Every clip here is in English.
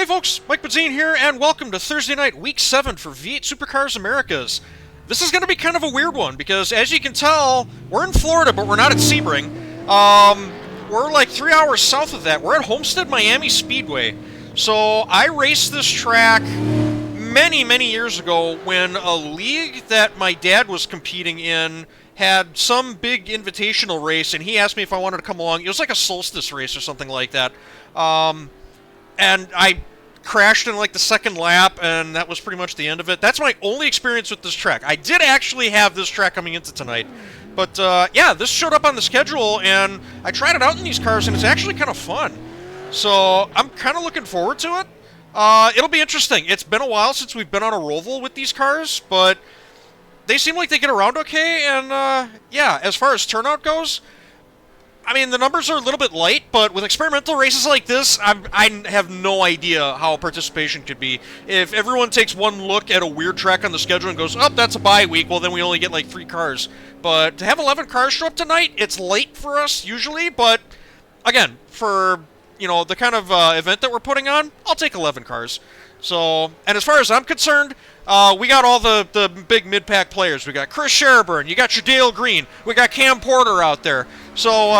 Hey folks, Mike Benzine here, and welcome to Thursday night, week 7 for V8 Supercars Americas. This is going to be kind of a weird one, because as you can tell, we're in Florida, but we're not at Sebring. We're like 3 hours south of that. We're at Homestead-Miami Speedway. So, I raced this track many years ago when a league that my dad was competing in had some big invitational race, and he asked me if I wanted to come along. It was like a solstice race or something like that. And I crashed in like the second lap, and that was pretty much the end of it. That's my only experience with this track. I did actually have this track coming into tonight. But, yeah, this showed up on the schedule, and I tried it out in these cars, and it's actually kind of fun. So, I'm kind of looking forward to it. It'll be interesting. It's been a while since we've been on a roval with these cars, but they seem like they get around okay, and, yeah, as far as turnout goes, I mean, the numbers are a little bit light, but with experimental races like this, I have no idea how participation could be. If everyone takes one look at a weird track on the schedule and goes, oh, that's a bye week, well, then we only get like 3 cars. But to have 11 cars show up tonight, it's late for us usually, but again, for, you know, the kind of event that we're putting on, I'll take 11 cars. So, and as far as I'm concerned, we got all the big mid-pack players. We got Chris Sherburne, you got your Dale Green, we got Cam Porter out there. So,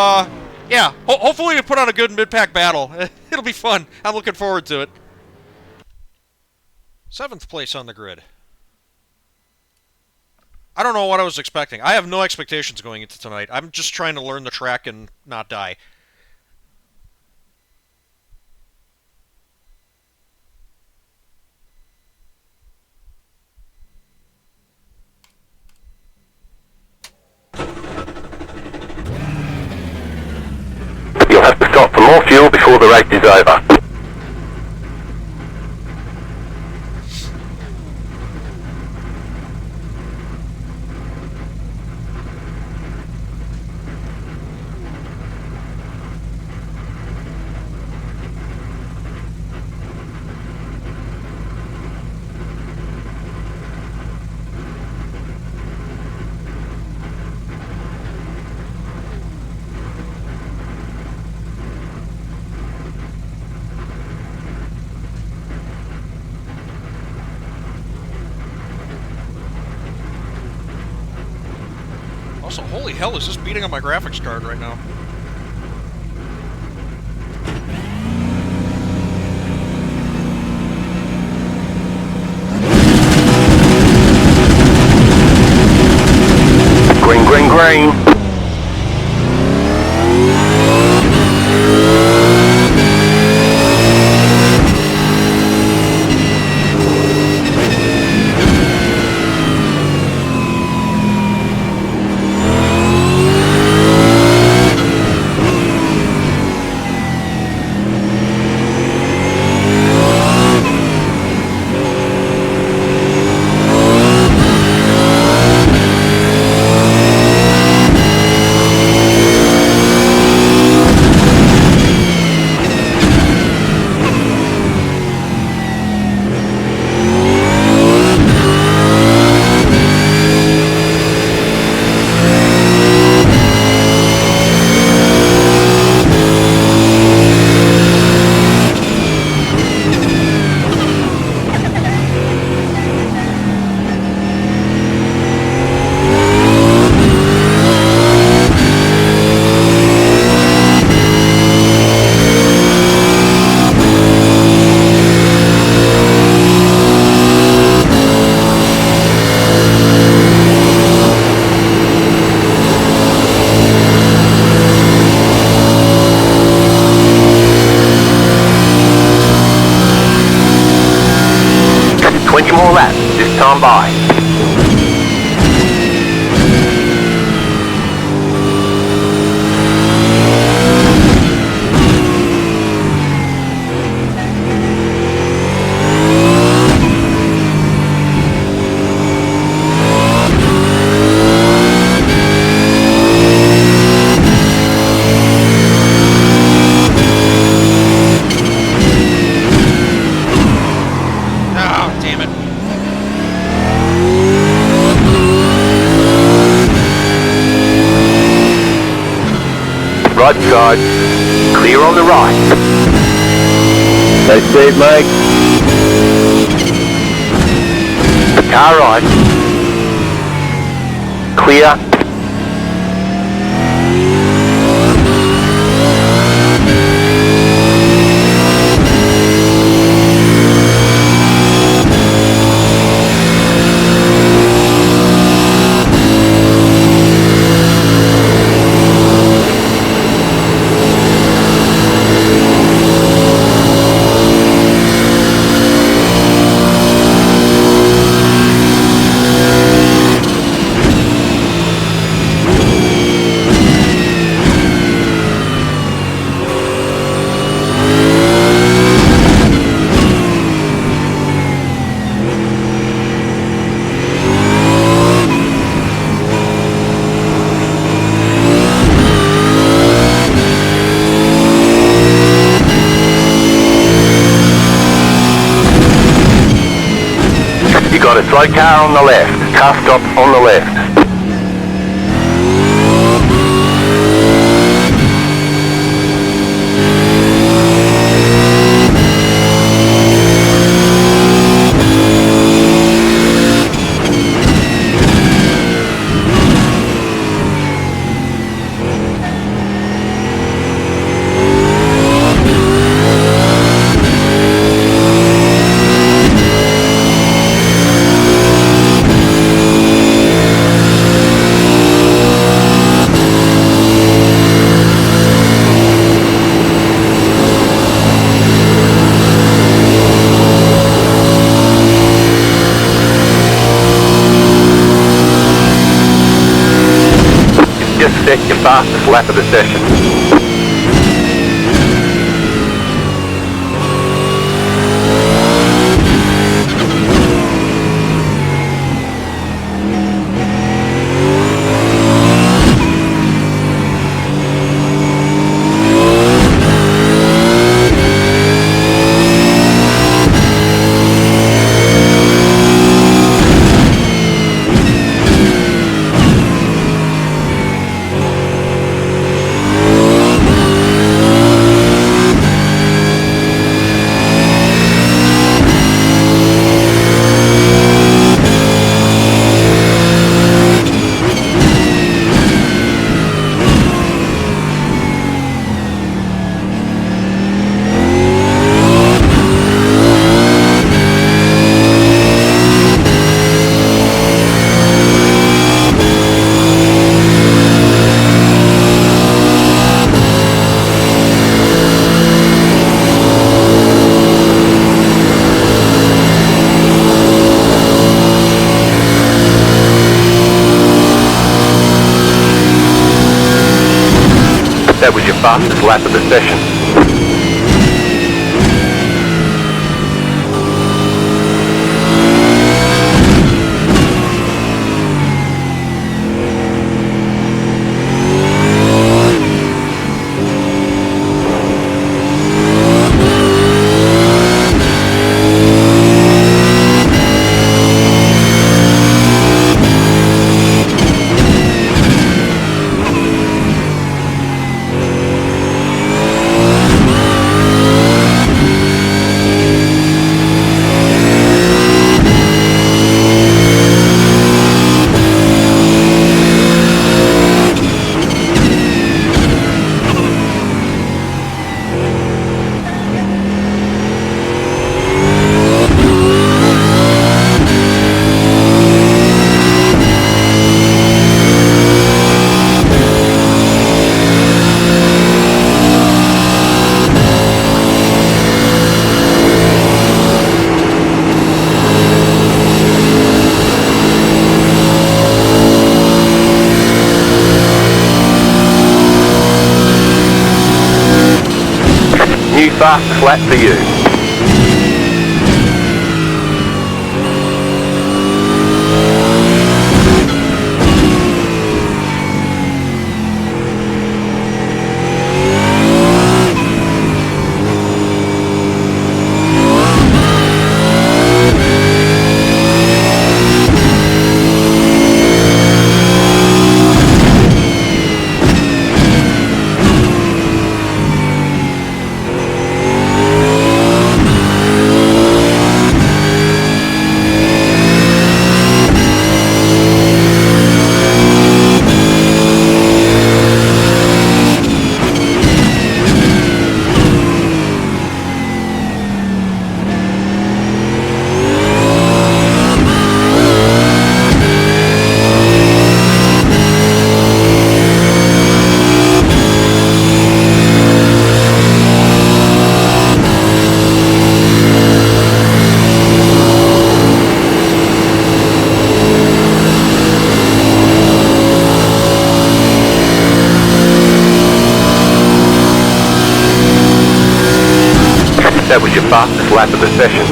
yeah, hopefully we put on a good mid-pack battle. It'll be fun. I'm looking forward to it. 7th place on the grid. I don't know what I was expecting. I have no expectations going into tonight. I'm just trying to learn the track and not die. You'll have to stop for more fuel before the race is over. Also, holy hell, is this beating on my graphics card right now? Green, green, green. More laps this time by. Right side, clear on the right. Stay speed, mate. Car right. Clear. Got a slow car on the left. Car stop on the left. Just set your fastest lap of the session. That was your fastest lap of the session. New fastest lap for you. lap of the session.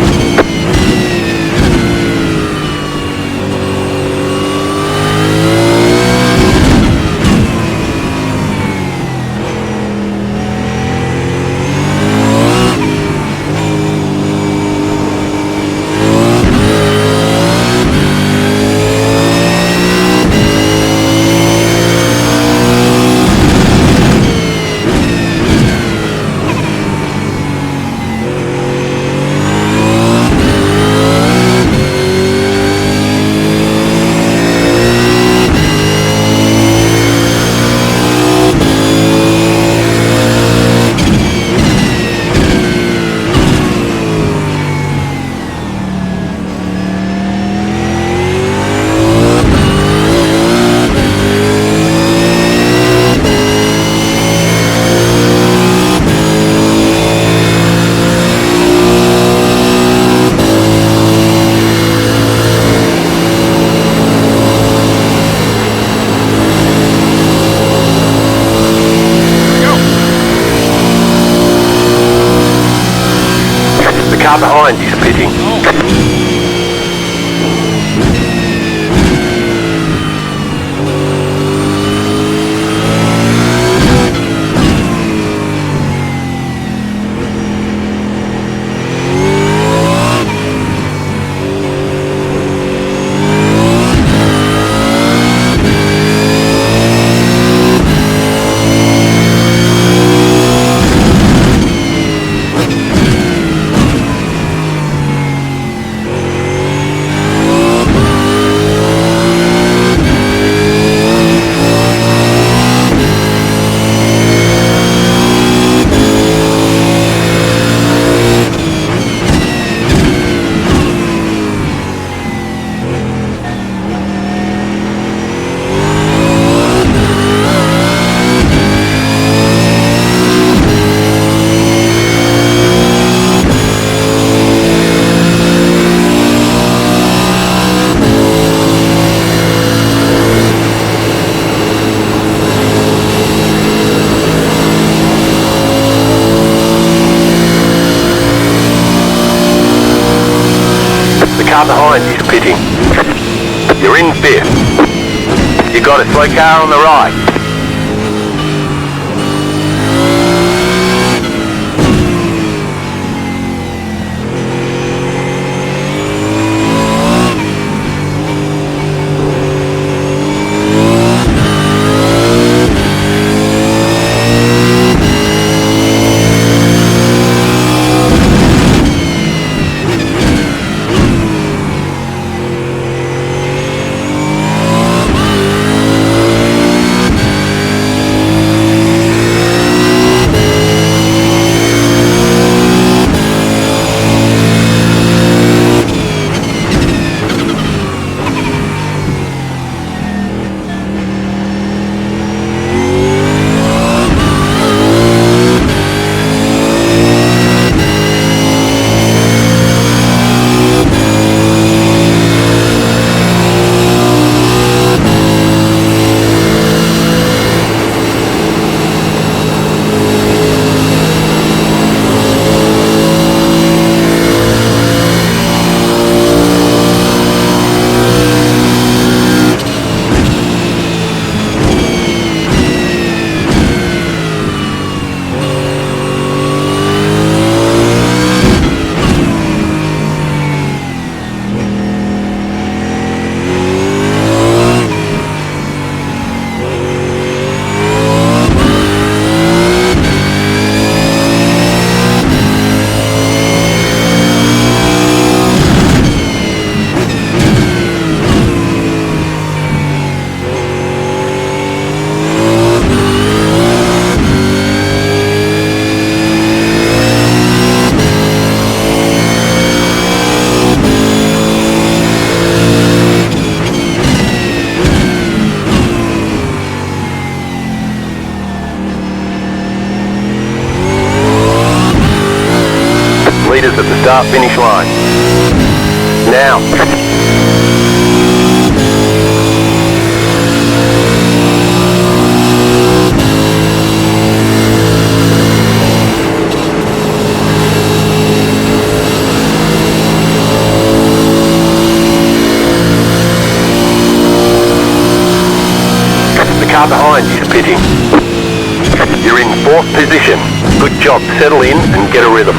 Car behind is pitting. Car behind is pitting. You're in fifth. You got a slow car on the right. Leaders at the start-finish line. Now. job. Settle in and get a rhythm.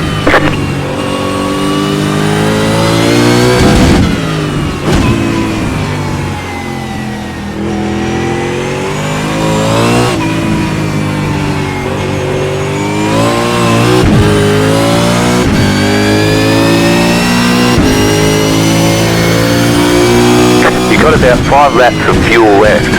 You got about 5 laps of fuel left.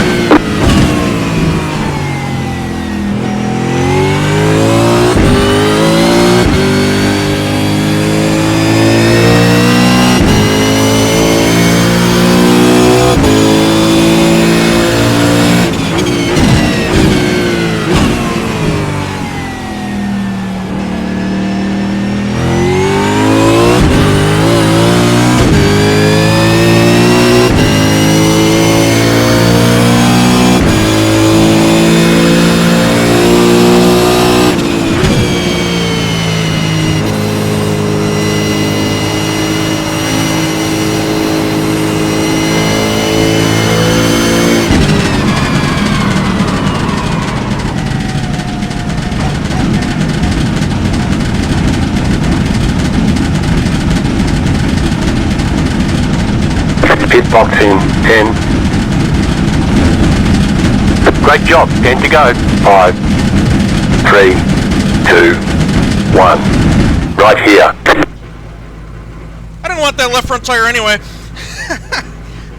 Pit box in 10. Great job. 10 to go. 5, 3, 2, 1. Right here. I didn't want that left front tire anyway.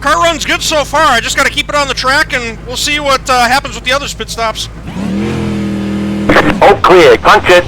Car runs good so far. I just got to keep it on the track, and we'll see what happens with the other pit stops. All clear. Punch it.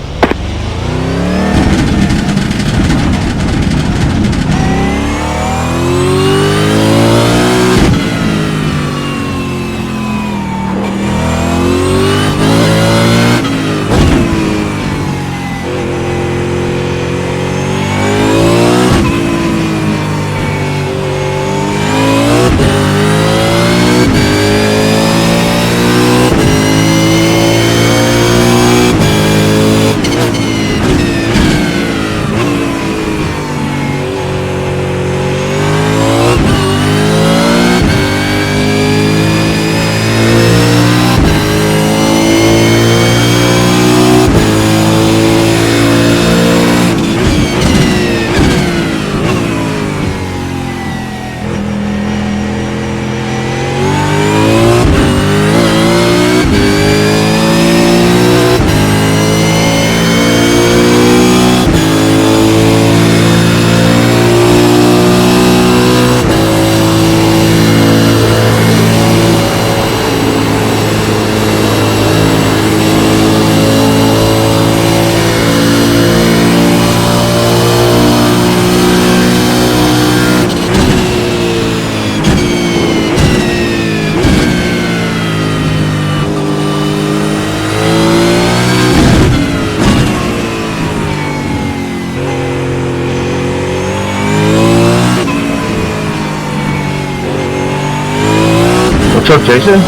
What's up, Jason?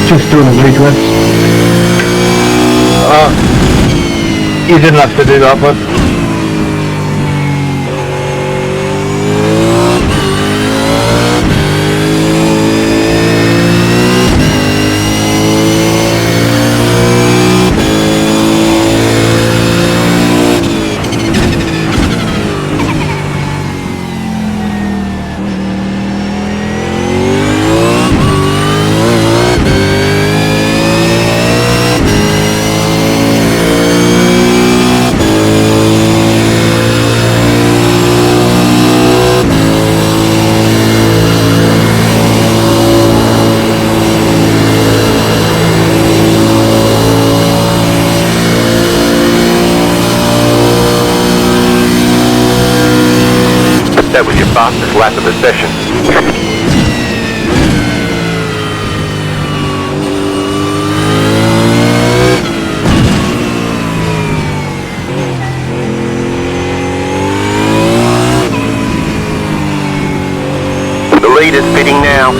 Just doing a request. You didn't have to do that, but That was your fastest lap of the session. The leader's pitting now.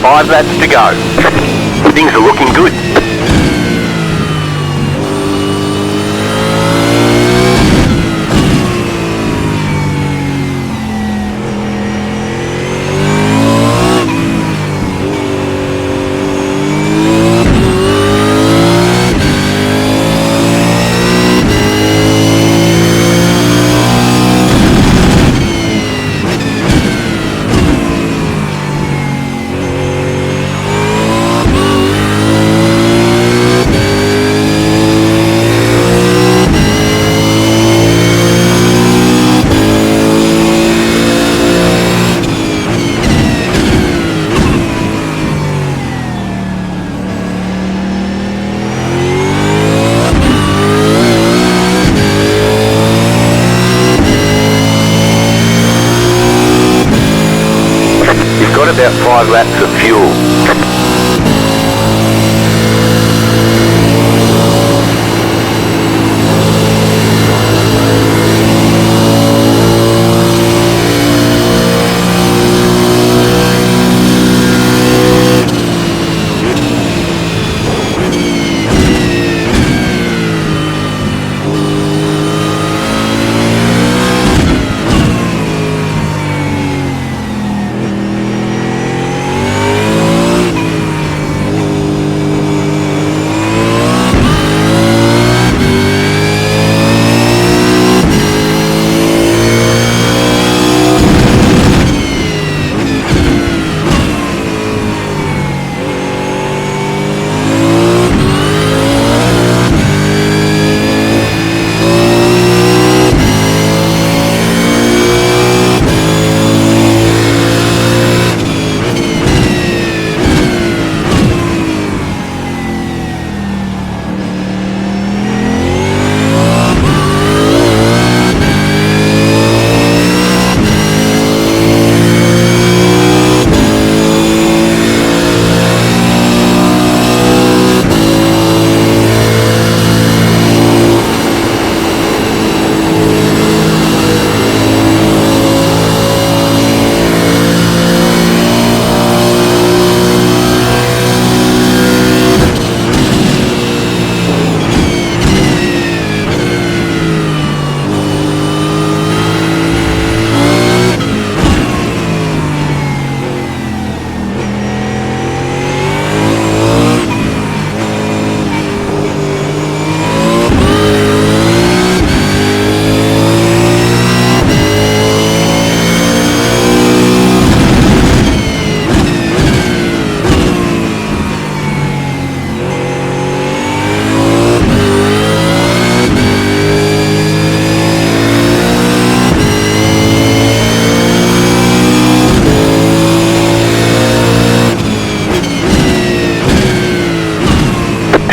5 laps to go. Things are looking good. Got about 5 laps of fuel.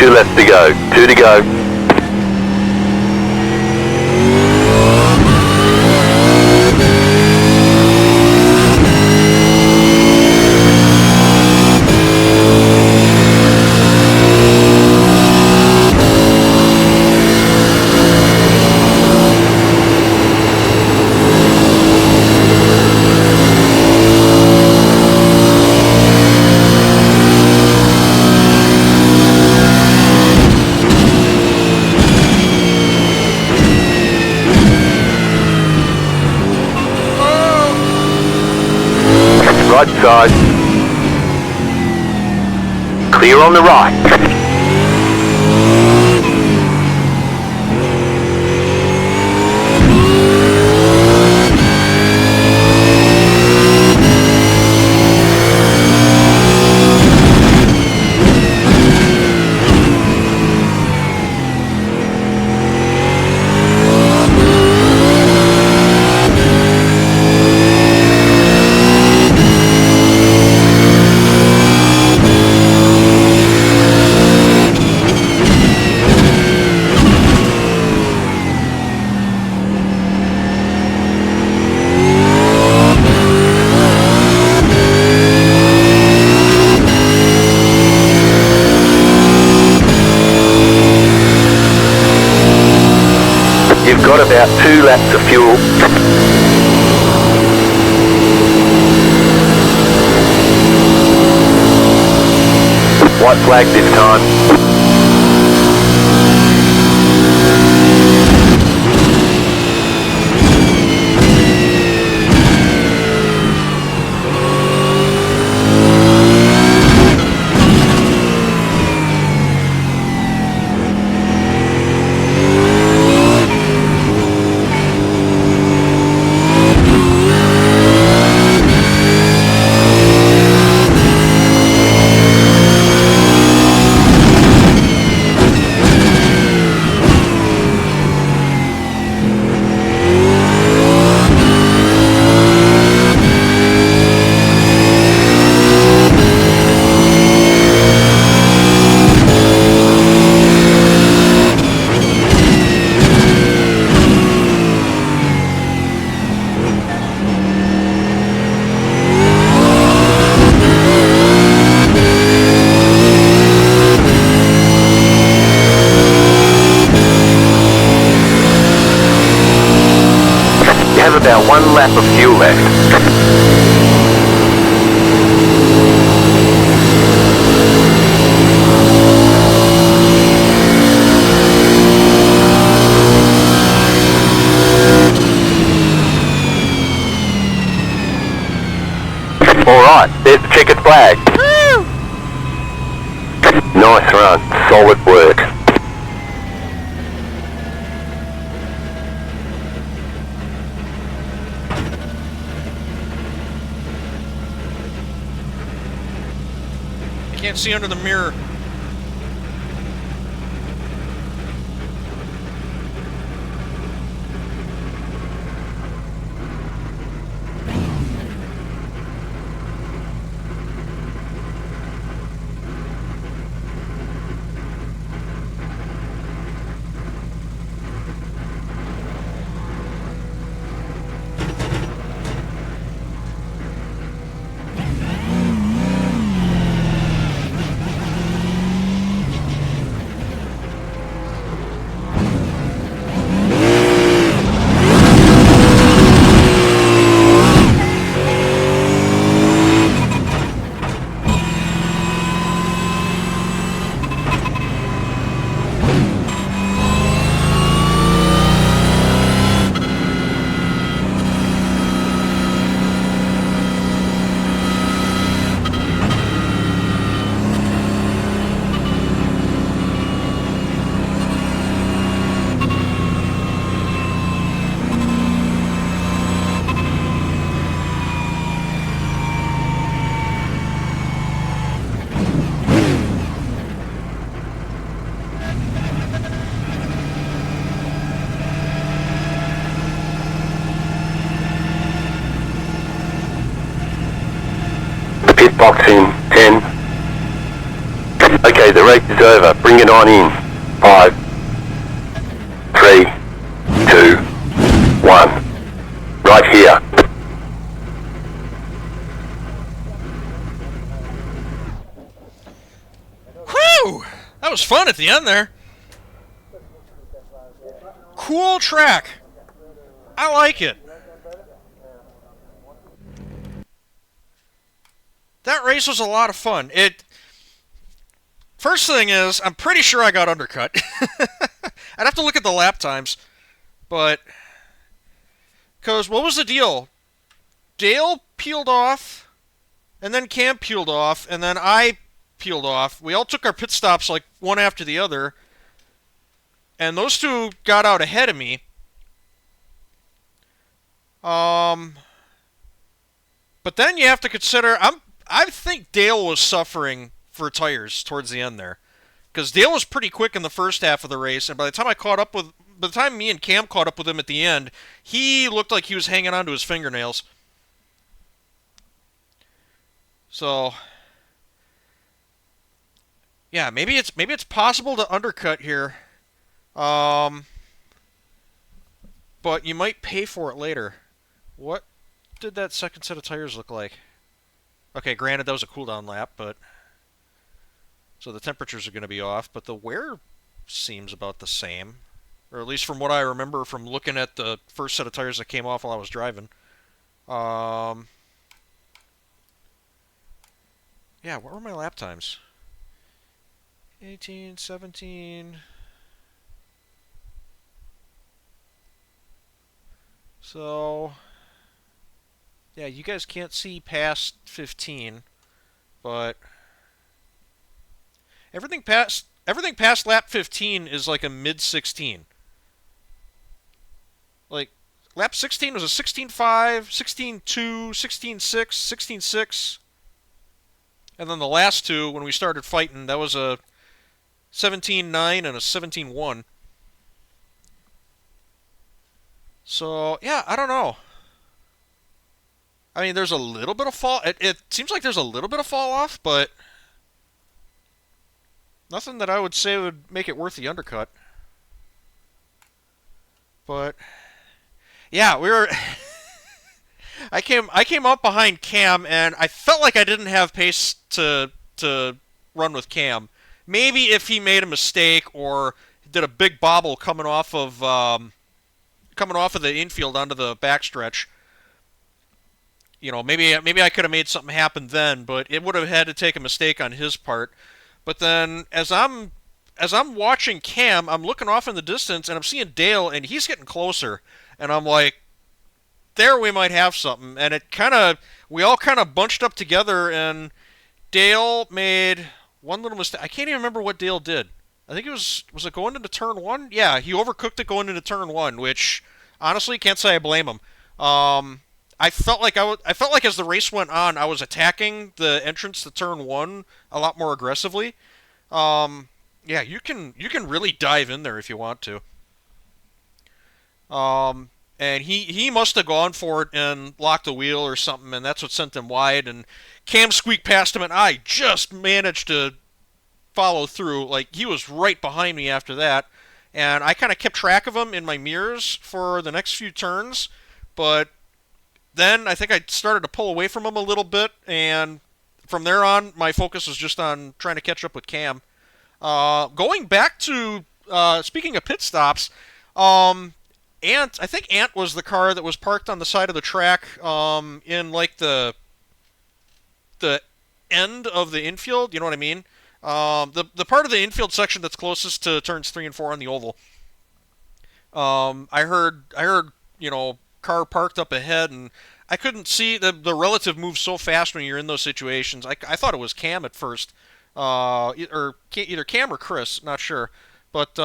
Left to go, 2 to go. Right side. Clear on the right. Got about 2 laps of fuel. White flag this time. Have about 1 lap of fuel left. Alright, there's the checkered flag. Nice run, solid work. Can't see under the mirror. Pit box in 10. Okay, the race is over. Bring it on in. 5, 3, 2, 1. Right here. Whew! That was fun at the end there. Cool track. I like it. That race was a lot of fun. First thing is, I'm pretty sure I got undercut. I'd have to look at the lap times, but because what was the deal? Dale peeled off, and then Cam peeled off, and then I peeled off. We all took our pit stops like one after the other, and those two got out ahead of me. But then you have to consider I think Dale was suffering for tires towards the end there, because Dale was pretty quick in the first half of the race, and by the time me and Cam caught up with him at the end, he looked like he was hanging on to his fingernails. So, yeah, maybe it's possible to undercut here, but you might pay for it later. What did that second set of tires look like? Okay, granted that was a cooldown lap, but so the temperatures are going to be off, but the wear seems about the same, or at least from what I remember from looking at the first set of tires that came off while I was driving. Yeah, what were my lap times? 18, 17. So, yeah, you guys can't see past 15, but everything past lap 15 is like a mid 16. Like lap 16 was a 16.5, 16.2, 16.6, 16.6, and then the last two when we started fighting, that was a 17.9 and a 17.1. So, yeah, I don't know. I mean, there's a little bit of fall. It seems like there's a little bit of fall off, but nothing that I would say would make it worth the undercut. But yeah, we were. I came up behind Cam, and I felt like I didn't have pace to run with Cam. Maybe if he made a mistake or did a big bobble coming off of the infield onto the backstretch. Maybe I could have made something happen then, but it would have had to take a mistake on his part. But then as I'm watching Cam, I'm looking off in the distance and I'm seeing Dale, and he's getting closer, and I'm like, there we might have something. And we all kind of bunched up together, and Dale made one little mistake. I can't even remember what Dale did. I think was it going into turn one? Yeah, he overcooked it going into turn one, which honestly can't say I blame him. I felt like as the race went on, I was attacking the entrance to turn one a lot more aggressively. Yeah, you can really dive in there if you want to. And he must have gone for it and locked the wheel or something, and that's what sent him wide. And Cam squeaked past him, and I just managed to follow through. Like, he was right behind me after that, and I kind of kept track of him in my mirrors for the next few turns, but then I think I started to pull away from him a little bit, and from there on, my focus was just on trying to catch up with Cam. Going back to, speaking of pit stops, I think Ant was the car that was parked on the side of the track, in like the end of the infield. You know what I mean? The part of the infield section that's closest to turns 3 and 4 on the oval. I heard, car parked up ahead, and I couldn't see the relative moves so fast when you're in those situations. I thought it was Cam at first, or either Cam or Chris, not sure. But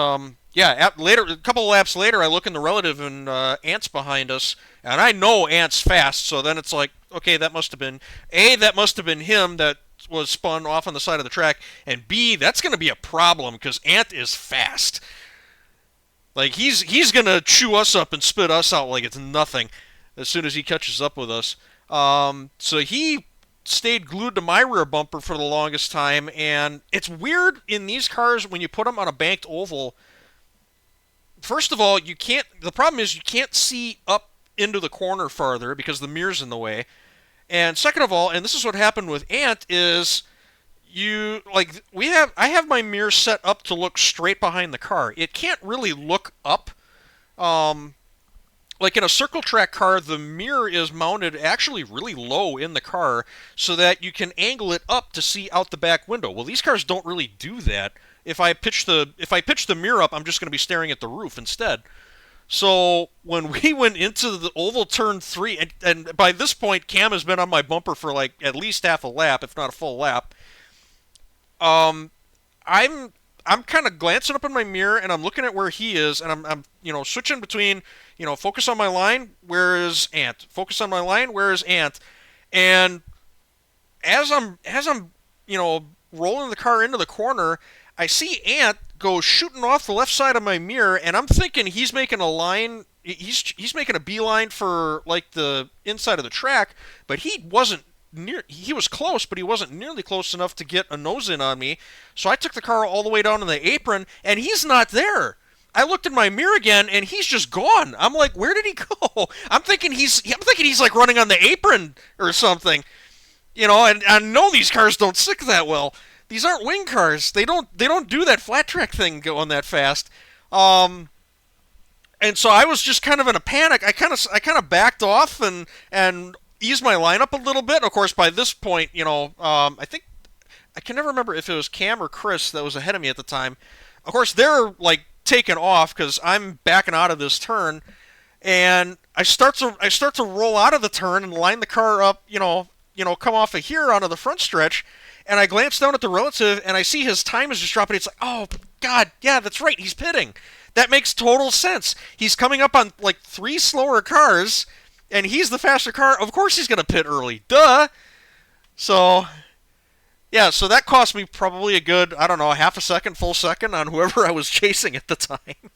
yeah, a couple of laps later, I look in the relative, and Ant's behind us, and I know Ant's fast. So then it's like, okay, that must have been him that was spun off on the side of the track, and B, that's going to be a problem because Ant is fast. Like, he's going to chew us up and spit us out like it's nothing as soon as he catches up with us. So he stayed glued to my rear bumper for the longest time, and it's weird in these cars when you put them on a banked oval. First of all, the problem is you can't see up into the corner farther because the mirror's in the way. And second of all, and this is what happened with Ant, is I have my mirror set up to look straight behind the car. It can't really look up. Like in a circle track car, the mirror is mounted actually really low in the car so that you can angle it up to see out the back window. Well, these cars don't really do that. If I pitch the mirror up, I'm just going to be staring at the roof instead. So when we went into the oval turn 3, and by this point Cam has been on my bumper for like at least half a lap, if not a full lap. I'm kind of glancing up in my mirror, and I'm looking at where he is, and I'm switching between, focus on my line, where is Ant? Focus on my line, where is Ant? And as I'm rolling the car into the corner, I see Ant go shooting off the left side of my mirror, and I'm thinking he's making a line. He's making a beeline for like the inside of the track, but he wasn't near. He was close, but he wasn't nearly close enough to get a nose in on me. So I took the car all the way down to the apron, and he's not there. I looked in my mirror again, and he's just gone. I'm like, where did he go? I'm thinking he's like running on the apron or something. And I know these cars don't stick that well. These aren't wing cars. They don't do that flat track thing going that fast. And so I was just kind of in a panic. I kind of backed off and eased my line up a little bit. Of course, by this point, I I can never remember if it was Cam or Chris that was ahead of me at the time. Of course, they're like taking off because I'm backing out of this turn, and I start to roll out of the turn and line the car up, come off of here onto the front stretch, and I glance down at the relative and I see his time is just dropping. It's like, oh God, yeah, that's right, he's pitting. That makes total sense. He's coming up on like 3 slower cars, and he's the faster car. Of course he's gonna pit early. Duh. So yeah, so that cost me probably a good, I don't know, half a second, full second on whoever I was chasing at the time.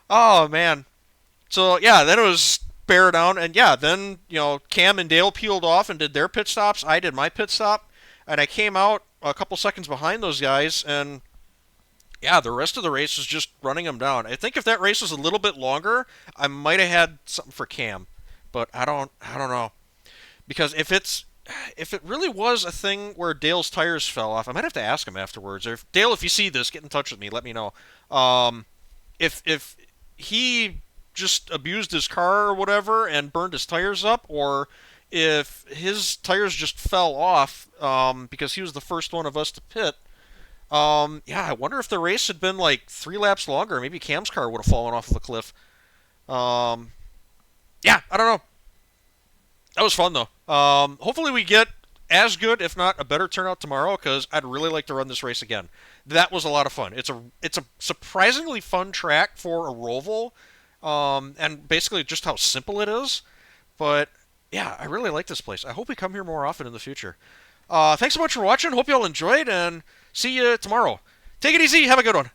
Oh man. So yeah, then it was bear down, and yeah, then Cam and Dale peeled off and did their pit stops. I did my pit stop, and I came out a couple seconds behind those guys, and yeah, the rest of the race was just running them down. I think if that race was a little bit longer, I might have had something for Cam, but I don't know, because if it really was a thing where Dale's tires fell off, I might have to ask him afterwards. Or Dale, if you see this, get in touch with me. Let me know. If he just abused his car or whatever and burned his tires up, or if his tires just fell off because he was the first one of us to pit. Yeah, I wonder if the race had been like 3 laps longer. Maybe Cam's car would have fallen off of a cliff. Yeah, I don't know. That was fun, though. Hopefully we get as good, if not a better turnout tomorrow, because I'd really like to run this race again. That was a lot of fun. It's a surprisingly fun track for a Roval, and basically just how simple it is. But, yeah, I really like this place. I hope we come here more often in the future. Thanks so much for watching. Hope you all enjoyed, and see you tomorrow. Take it easy. Have a good one.